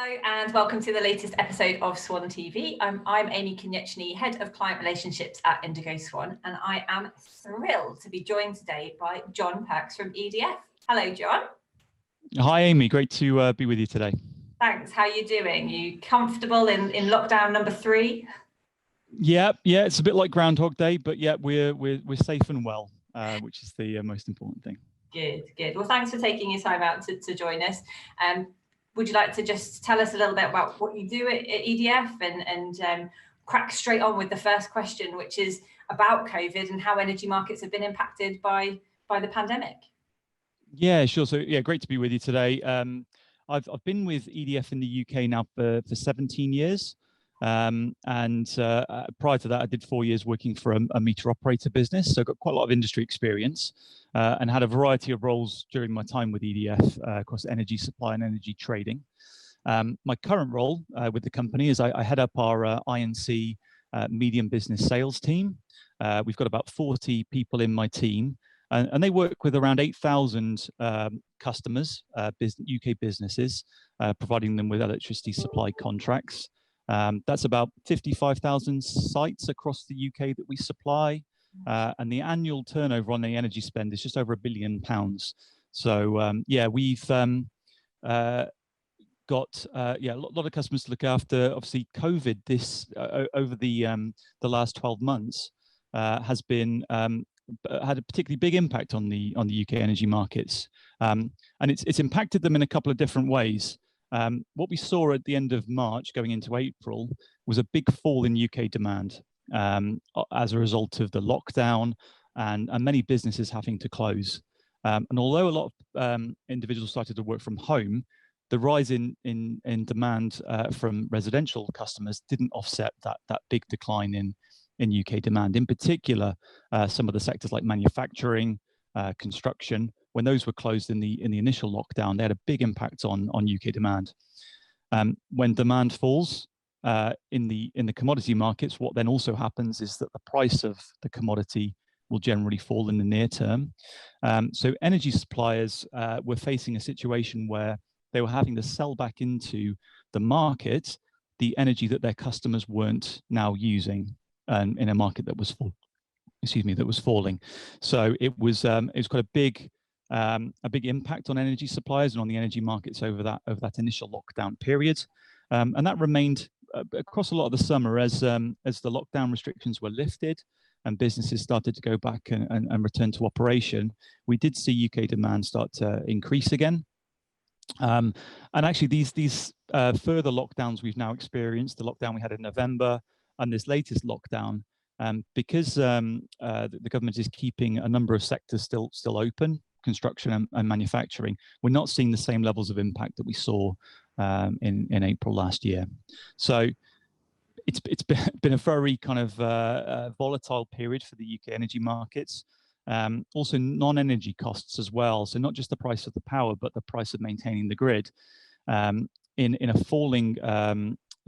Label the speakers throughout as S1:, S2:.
S1: Hello and welcome to the latest episode of Swan TV. I'm Amy Konieczny, Head of Client Relationships at Indigo Swan, and I am thrilled to be joined today by Jon Perks from EDF. Hello, Jon.
S2: Hi, Amy. Great to be with you today.
S1: Thanks. How are you doing? You comfortable in lockdown number 3?
S2: Yeah. It's a bit like Groundhog Day, but yeah, we're safe and well, which is the most important thing.
S1: Good. Well, thanks for taking your time out to join us. Would you like to just tell us a little bit about what you do at EDF and crack straight on with the first question, which is about COVID and how energy markets have been impacted by the pandemic?
S2: Yeah, sure. So yeah, great to be with you today. I've been with EDF in the UK now for 17 years. And prior to that, I did 4 years working for a meter operator business. So I got quite a lot of industry experience and had a variety of roles during my time with EDF across energy supply and energy trading. My current role with the company is I head up our I&C medium business sales team. We've got about 40 people in my team, and they work with around 8,000 customers, UK businesses, providing them with electricity supply contracts. That's about 55,000 sites across the UK that we supply, and the annual turnover on the energy spend is just over £1 billion. So we've got a lot of customers to look after. Obviously, COVID over the last 12 months has been had a particularly big impact on the UK energy markets, and it's impacted them in a couple of different ways. What we saw at the end of March going into April was a big fall in UK demand as a result of the lockdown and many businesses having to close. And although a lot of individuals started to work from home, the rise in demand from residential customers didn't offset that big decline in UK demand. In particular, some of the sectors like manufacturing, construction, when those were closed in the initial lockdown, they had a big impact on UK demand. When demand falls in the commodity markets, what then also happens is that the price of the commodity will generally fall in the near term. So energy suppliers were facing a situation where they were having to sell back into the market the energy that their customers weren't now using in a market that was falling. So it was quite a big impact on energy suppliers and on the energy markets over that initial lockdown period, and that remained across a lot of the summer as the lockdown restrictions were lifted and businesses started to go back and return to operation. We did see UK demand start to increase again, and actually these further lockdowns we've now experienced, the lockdown we had in November and this latest lockdown, because the government is keeping a number of sectors still open, construction and manufacturing, we're not seeing the same levels of impact that we saw in April last year. So it's been a very kind of volatile period for the UK energy markets. Also non-energy costs as well. So not just the price of the power, but the price of maintaining the grid. In a falling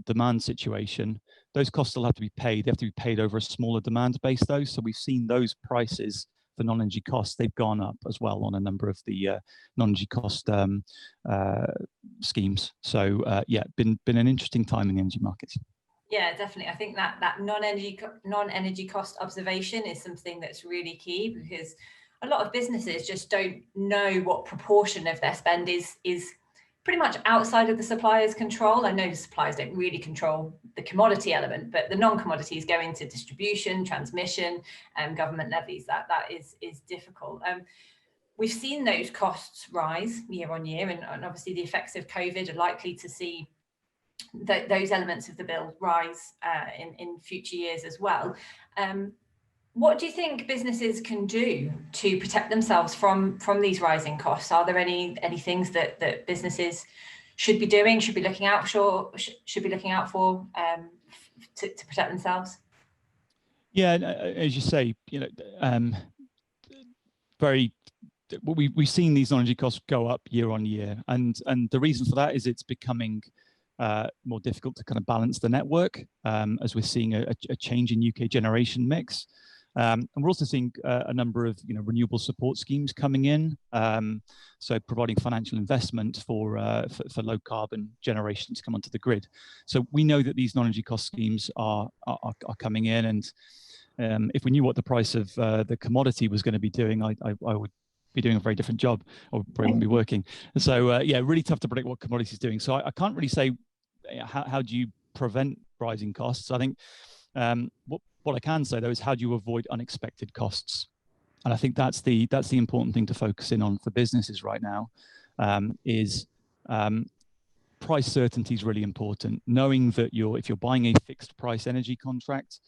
S2: demand situation, those costs still have to be paid. They have to be paid over a smaller demand base though. So we've seen those prices for non-energy costs, they've gone up as well on a number of the non-energy cost schemes. So been an interesting time in the energy markets.
S1: Yeah, definitely. I think that non-energy cost observation is something that's really key, because a lot of businesses just don't know what proportion of their spend is pretty much outside of the supplier's control. I know the suppliers don't really control the commodity element, but the non-commodities go into distribution, transmission, and government levies. That is difficult. We've seen those costs rise year on year, and obviously the effects of COVID are likely to see those elements of the bill rise in future years as well. What do you think businesses can do to protect themselves from these rising costs? Are there any things that businesses should be doing, should be looking out for to protect themselves?
S2: Yeah, as you say, we've seen these energy costs go up year on year, and the reason for that is it's becoming more difficult to kind of balance the network as we're seeing a change in UK generation mix. And we're also seeing a number of renewable support schemes coming in, so providing financial investment for low carbon generation to come onto the grid. So we know that these non-energy cost schemes are coming in, and if we knew what the price of the commodity was going to be doing, I would be doing a very different job, or probably wouldn't be working. So yeah, really tough to predict what commodities is doing. So I can't really say how do you prevent rising costs. I think what I can say though is how do you avoid unexpected costs, and I think that's the important thing to focus in on for businesses right now. Price certainty is really important. Knowing that if you're buying a fixed price energy contract,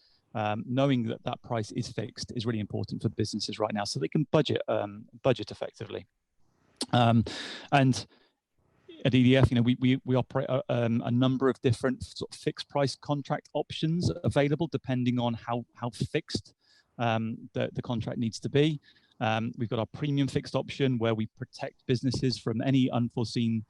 S2: knowing that price is fixed is really important for businesses right now, so they can budget effectively. And at EDF, we operate a number of different sort of fixed price contract options available depending on how fixed the contract needs to be. We've got our premium fixed option where we protect businesses from any unforeseen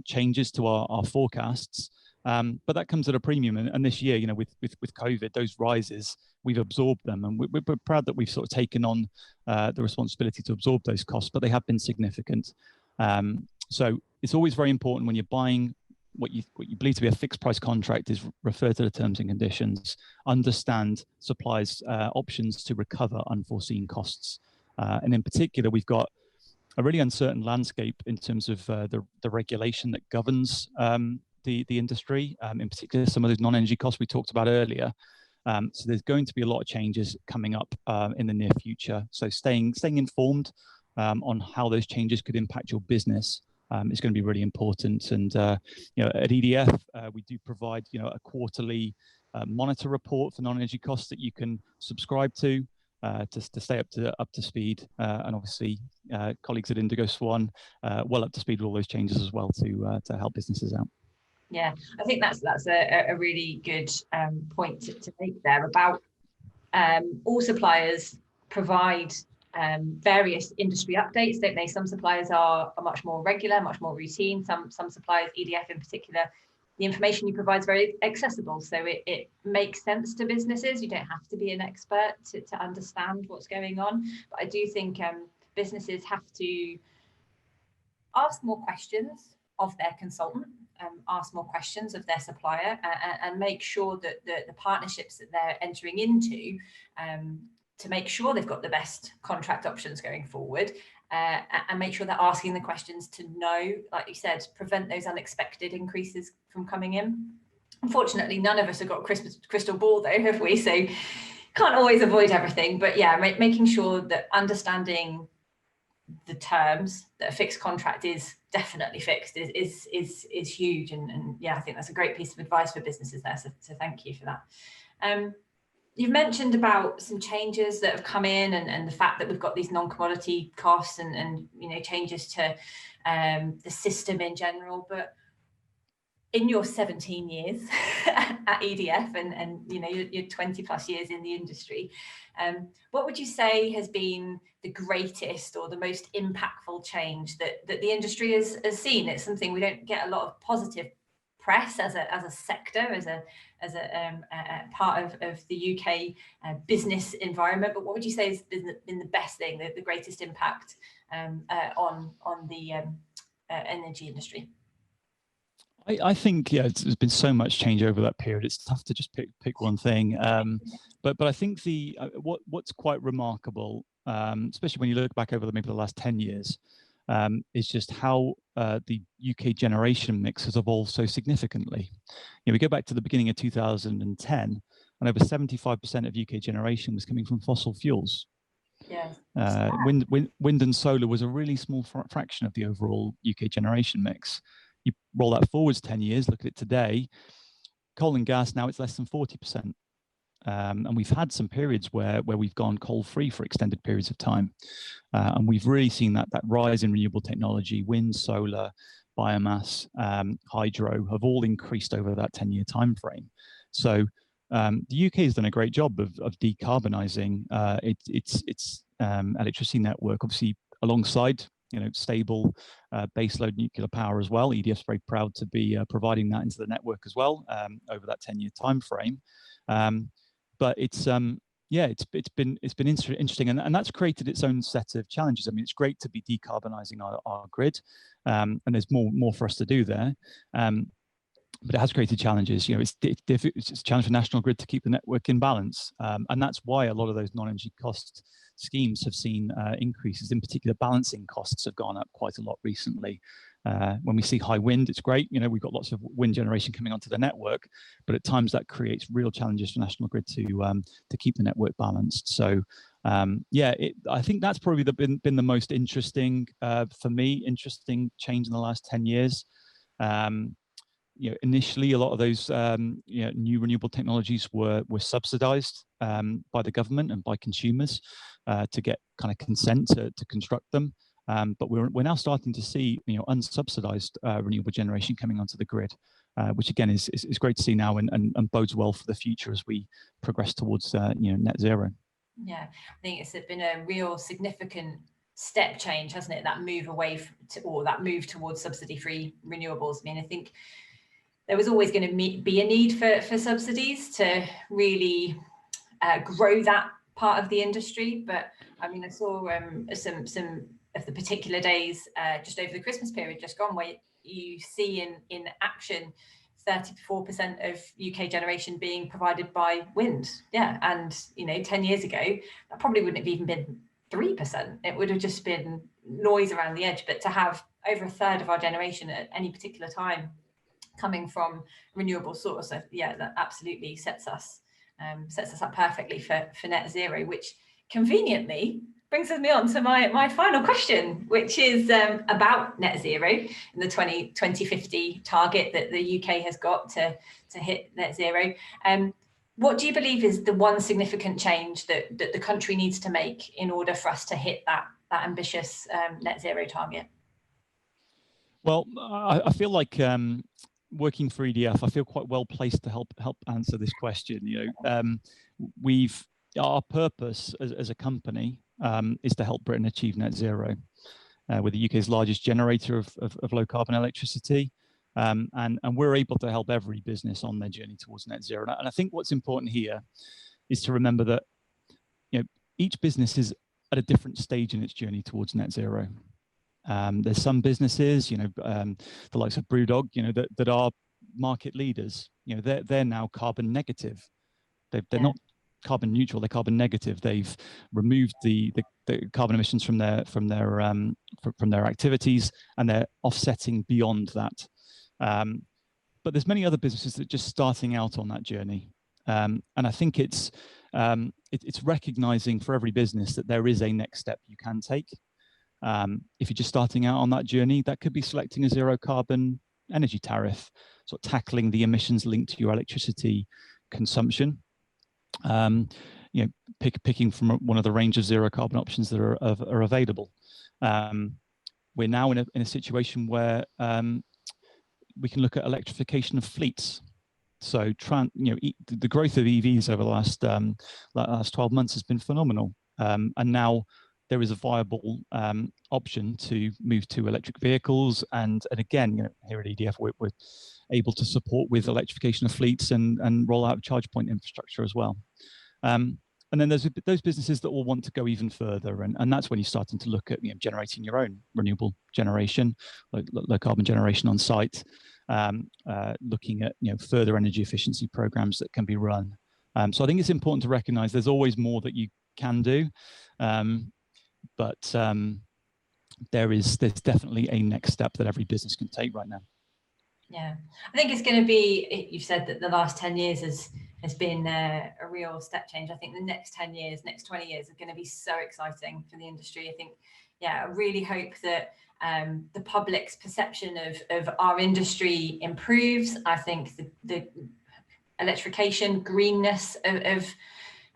S2: changes to our forecasts. But that comes at a premium, and this year, with COVID, those rises, we've absorbed them, and we're proud that we've sort of taken on the responsibility to absorb those costs, but they have been significant. So it's always very important when you're buying what you believe to be a fixed price contract is refer to the terms and conditions, understand suppliers' options to recover unforeseen costs. And in particular, we've got a really uncertain landscape in terms of the regulation that governs the industry, in particular some of those non-energy costs we talked about earlier. So there's going to be a lot of changes coming up in the near future. So staying informed on how those changes could impact your business is going to be really important. And at EDF, we do provide a quarterly monitor report for non-energy costs that you can subscribe to stay up to speed. And obviously, colleagues at Indigo Swan well up to speed with all those changes as well to help businesses out.
S1: Yeah, I think that's a really good point to make there about all suppliers provide various industry updates, don't they? Some suppliers are much more regular, much more routine. Some suppliers, EDF in particular, the information you provide is very accessible, so it makes sense to businesses. You don't have to be an expert to understand what's going on. But I do think businesses have to ask more questions of their consultant, ask more questions of their supplier, and make sure that the partnerships that they're entering into to make sure they've got the best contract options going forward, and make sure they're asking the questions to know, like you said, prevent those unexpected increases from coming in. Unfortunately, none of us have got a crystal ball though, have we? So can't always avoid everything, but yeah, making sure that understanding the terms that a fixed contract is definitely fixed is huge, and yeah, I think that's a great piece of advice for businesses there, so thank you for that. You've mentioned about some changes that have come in, and the fact that we've got these non-commodity costs and changes to the system in general. But in your 17 years at EDF and your 20 plus years in the industry, what would you say has been the greatest or the most impactful change that the industry has seen? It's something we don't get a lot of positive press as a sector, as a part of the UK business environment. But what would you say has been the best thing, the greatest impact on the energy industry?
S2: I think there's been so much change over that period. It's tough to just pick one thing. But I think what's quite remarkable, especially when you look back over maybe the last 10 years, is just how the UK generation mix has evolved so significantly. We go back to the beginning of 2010, and over 75% of UK generation was coming from fossil fuels.
S1: Yes.
S2: Wind and solar was a really small fraction of the overall UK generation mix. You roll that forwards 10 years, look at it today, coal and gas, now it's less than 40%. And we've had some periods where we've gone coal-free for extended periods of time. And we've really seen that rise in renewable technology, wind, solar, biomass, hydro, have all increased over that 10-year time frame. So the UK has done a great job of decarbonising its electricity network, obviously alongside stable baseload nuclear power as well. EDF's very proud to be providing that into the network as well over that 10-year time frame. But it's Yeah, it's been interesting, and that's created its own set of challenges. I mean, it's great to be decarbonising our grid, and there's more for us to do there. But it has created challenges. It's a challenge for National Grid to keep the network in balance, and that's why a lot of those non-energy cost schemes have seen increases. In particular, balancing costs have gone up quite a lot recently. When we see high wind, it's great. We've got lots of wind generation coming onto the network, but at times that creates real challenges for National Grid to keep the network balanced. So I think that's probably been the most interesting for me, interesting change in the last 10 years. Initially, a lot of those new renewable technologies were subsidized by the government and by consumers to get kind of consent to construct them. But we're now starting to see unsubsidized renewable generation coming onto the grid, which again is great to see now and bodes well for the future as we progress towards net zero.
S1: Yeah, I think it's been a real significant step change, hasn't it? That move away that move towards subsidy-free renewables. I mean, I think there was always going to be a need for subsidies to really grow that part of the industry. But I mean, I saw some of the particular days just over the Christmas period just gone, where you see in action 34% of UK generation being provided by wind. Yeah, and 10 years ago, that probably wouldn't have even been 3%. It would have just been noise around the edge. But to have over a third of our generation at any particular time coming from renewable source, yeah, that absolutely sets us up perfectly for net zero, which conveniently brings me on to my final question, which is about net zero and the 2050 target that the UK has got to hit net zero. What do you believe is the one significant change that the country needs to make in order for us to hit that ambitious net zero target?
S2: Well, I feel like working for EDF, I feel quite well placed to help answer this question. Our purpose as a company is to help Britain achieve net zero. We're the UK's largest generator of low carbon electricity, and we're able to help every business on their journey towards net zero. And I think what's important here is to remember that each business is at a different stage in its journey towards net zero. There's some businesses, the likes of Brewdog, that are market leaders. They're now carbon negative. They're not carbon neutral; they're carbon negative. They've removed the carbon emissions from their activities, and they're offsetting beyond that. But there's many other businesses that are just starting out on that journey, and I think it's recognizing for every business that there is a next step you can take. If you're just starting out on that journey, that could be selecting a zero carbon energy tariff, sort of tackling the emissions linked to your electricity consumption. Picking from one of the range of zero carbon options that are available. We're now in a situation where we can look at electrification of fleets. So the growth of EVs over the last 12 months has been phenomenal, and now there is a viable option to move to electric vehicles. And again, here at EDF, we're able to support with electrification of fleets and roll out charge point infrastructure as well. And then there's those businesses that will want to go even further. And that's when you're starting to look at generating your own renewable generation, like low carbon generation on site, looking at further energy efficiency programs that can be run. So I think it's important to recognize there's always more that you can do. But there's definitely a next step that every business can take right now.
S1: Yeah, I think it's going to be, you've said that the last 10 years has been a real step change. I think the next 10 years, next 20 years are going to be so exciting for the industry. I think, I really hope that the public's perception of our industry improves. I think the electrification, greenness of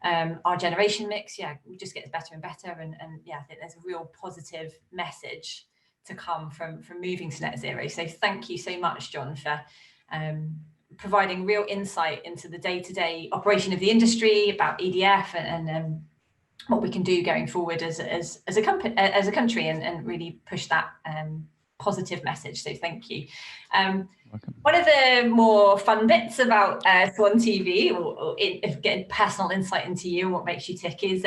S1: our generation mix, just gets better and better. And I think there's a real positive message to come from moving to net zero. So thank you so much, Jon, for providing real insight into the day-to-day operation of the industry, about EDF and what we can do going forward as a country and really push that positive message. So thank you. One of the more fun bits about Swan TV, or getting personal insight into you and what makes you tick, is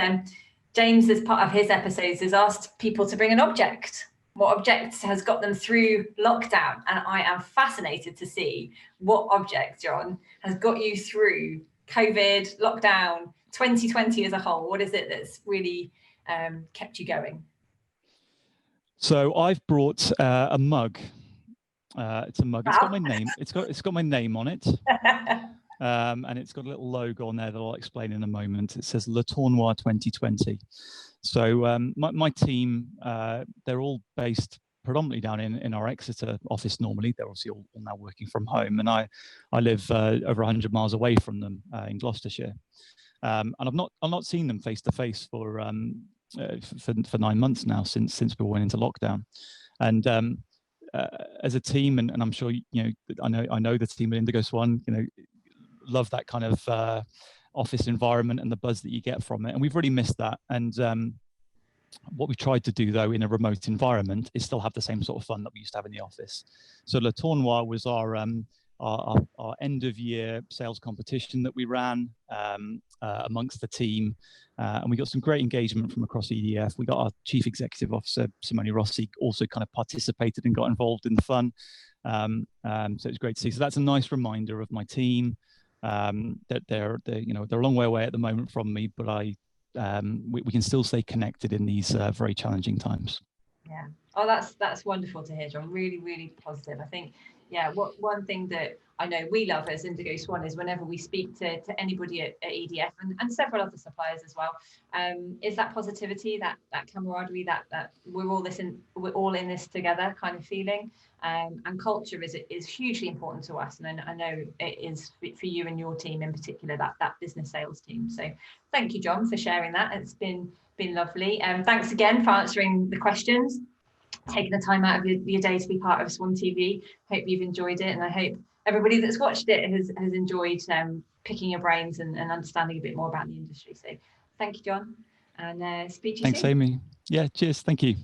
S1: James, as part of his episodes, has asked people to bring an object. What object has got them through lockdown? And I am fascinated to see what object, Jon, has got you through COVID, lockdown, 2020 as a whole. What is it that's really kept you going?
S2: So I've brought a mug. It's a mug.
S1: Wow.
S2: It's got my name. It's got my name on it, and it's got a little logo on there that I'll explain in a moment. It says Le Tournoi 2020. So my team, they're all based predominantly down in our Exeter office. Normally, they're obviously all now working from home, and I live over 100 miles away from them in Gloucestershire, and I've not seen them face to face for 9 months now since we went into lockdown, and as a team, and I'm sure I know the team at Indigo Swan, love that kind of office environment and the buzz that you get from it, and we've really missed that. And what we tried to do, though, in a remote environment is still have the same sort of fun that we used to have in the office. So Le Tournoi was our end of year sales competition that we ran amongst the team, and we got some great engagement from across EDF. We got our Chief Executive Officer Simone Rossi also kind of participated and got involved in the fun. So it's great to see. So that's a nice reminder of my team, that they're a long way away at the moment from me, but we can still stay connected in these very challenging times.
S1: Yeah. Oh, that's wonderful to hear, Jon. Really, really positive. I think, yeah, one thing that I know we love as Indigo Swan is whenever we speak to anybody at EDF and several other suppliers as well, is that positivity, that camaraderie, that we're all in this together kind of feeling. And culture is hugely important to us, and I know it is for you and your team in particular, that business sales team. So thank you, Jon, for sharing that. It's been lovely. Thanks again for answering the questions, taking the time out of your day to be part of Swan TV. Hope you've enjoyed it, and I hope everybody that's watched it has enjoyed picking your brains and understanding a bit more about the industry. So thank you, Jon, and speak to you soon.
S2: Thanks, Amy. Yeah, cheers. Thank you.